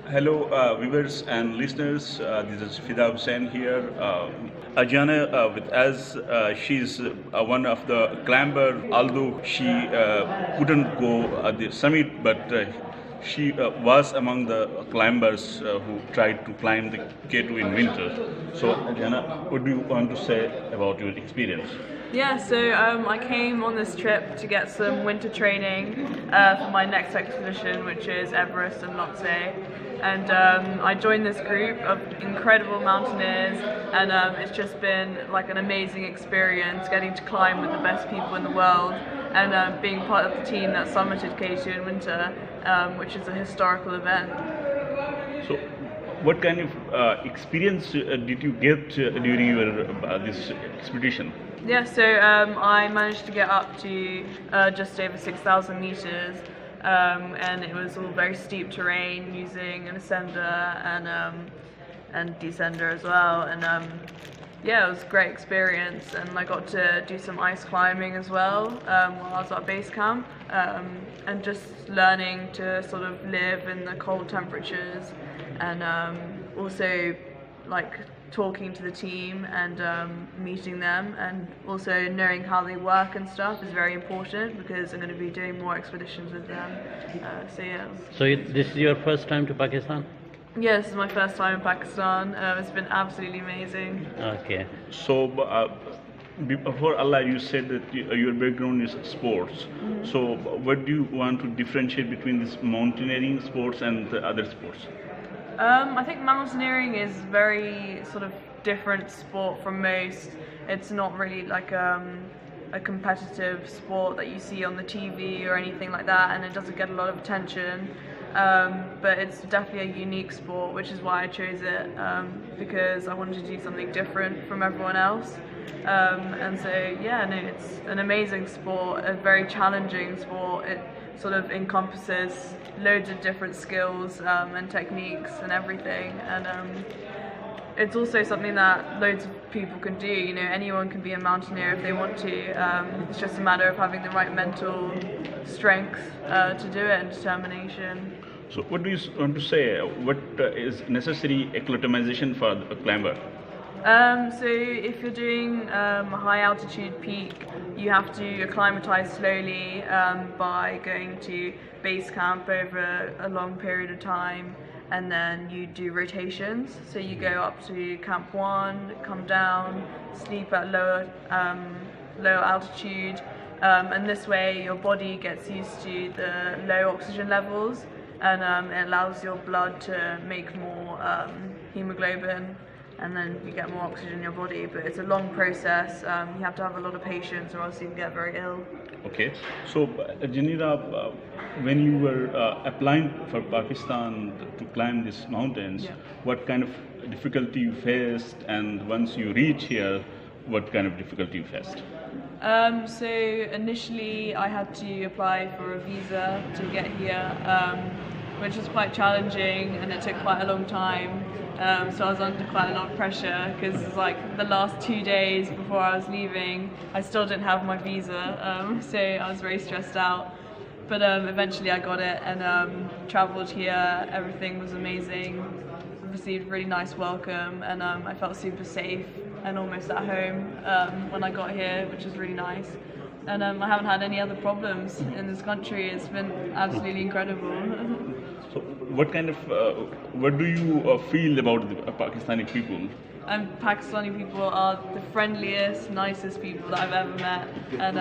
Hello, viewers and listeners. This is Fida Hussain here. Adriana with us. She's one of the climber, although she couldn't go at the summit, but she was among the climbers who tried to climb the K2 in winter. So, Adriana, what do you want to say about your experience? Yeah, so I came on this trip to get some winter training for my next expedition, which is Everest and Lhotse. And I joined this group of incredible mountaineers, and it's just been like an amazing experience getting to climb with the best people in the world, and being part of the team that summited K2 in winter, which is a historical event. So, what kind of experience did you get during your this expedition? Yeah, so I managed to get up to just over 6,000 meters, and it was all very steep terrain using an ascender and descender as well. And yeah, it was a great experience, and I got to do some ice climbing as well while I was at base camp, and just learning to sort of live in the cold temperatures, and also like talking to the team and meeting them, and also knowing how they work and stuff is very important because I'm going to be doing more expeditions with them. So yeah. So this is your first time to Pakistan? Yeah, this is my first time in Pakistan. It's been absolutely amazing. Okay. So, before Allah, you said that your background is sports. Mm-hmm. So, what do you want to differentiate between this mountaineering sports and the other sports? I think mountaineering is very sort of different sport from most. It's not really like a competitive sport that you see on the TV or anything like that, and it doesn't get a lot of attention. But it's definitely a unique sport, which is why I chose it, because I wanted to do something different from everyone else. And so yeah, no, it's an amazing sport, a very challenging sport. It sort of encompasses loads of different skills and techniques and everything, and it's also something that loads of people can do. You know, anyone can be a mountaineer if they want to. It's just a matter of having the right mental strength to do it and determination. So, what do you want to say? What is necessary acclimatization for a climber? So if you're doing a high altitude peak, you have to acclimatise slowly by going to base camp over a long period of time, and then you do rotations. So you go up to camp 1, come down, sleep at lower altitude, and this way your body gets used to the low oxygen levels, and it allows your blood to make more hemoglobin, and then you get more oxygen in your body. But it's a long process. You have to have a lot of patience, or else you can get very ill. Okay. So, Janira, when you were applying for Pakistan to climb these mountains, Yeah. what kind of difficulty you faced, and once you reach here, what kind of difficulty you faced? So initially I had to apply for a visa to get here, which was quite challenging, and it took quite a long time. So I was under quite a lot of pressure because it's like the last 2 days before I was leaving, I still didn't have my visa, so I was very stressed out. But eventually I got it, and travelled here. Everything was amazing. Received a really nice welcome, and I felt super safe and almost at home when I got here, which is really nice. And I haven't had any other problems in this country. It's been absolutely incredible. So, what do you feel about the Pakistani people? And Pakistani people are the friendliest, nicest people that I've ever met, and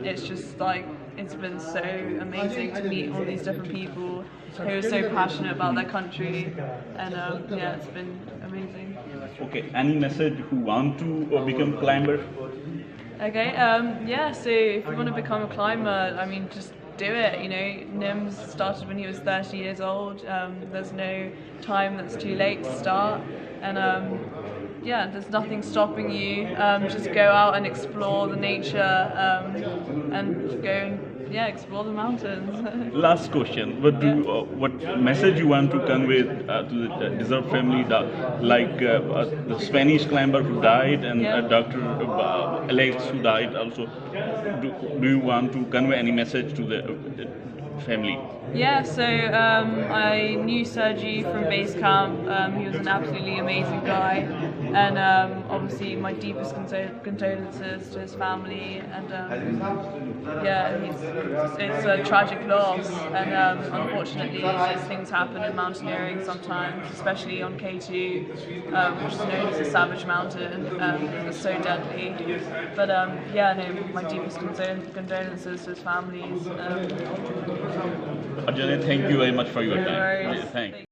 it's just like, it's been so amazing to meet all these different people who are so passionate about their country, and yeah, it's been amazing. Okay, any message who want to become climber? Okay, yeah, so if you want to become a climber, I mean, just do it. You know, Nims started when he was 30 years old. There's no time that's too late to start, and yeah, there's nothing stopping you. Just go out and explore the nature, and go and explore the mountains. Last question: what message you want to convey to the deserved family, the Spanish climber who died, and Dr. Alex who died also? Do you want to convey any message to the family? Yeah, so I knew Sergi from base camp. He was an absolutely amazing guy, and obviously my deepest condolences to his family. And yeah, it's a tragic loss, and unfortunately, these things happen in mountaineering sometimes, especially on K2, which is known as a savage mountain. It's so deadly. But yeah, no, my deepest condolences to his families. Adriana, thank you very much for your No time. worries. Yeah, thanks.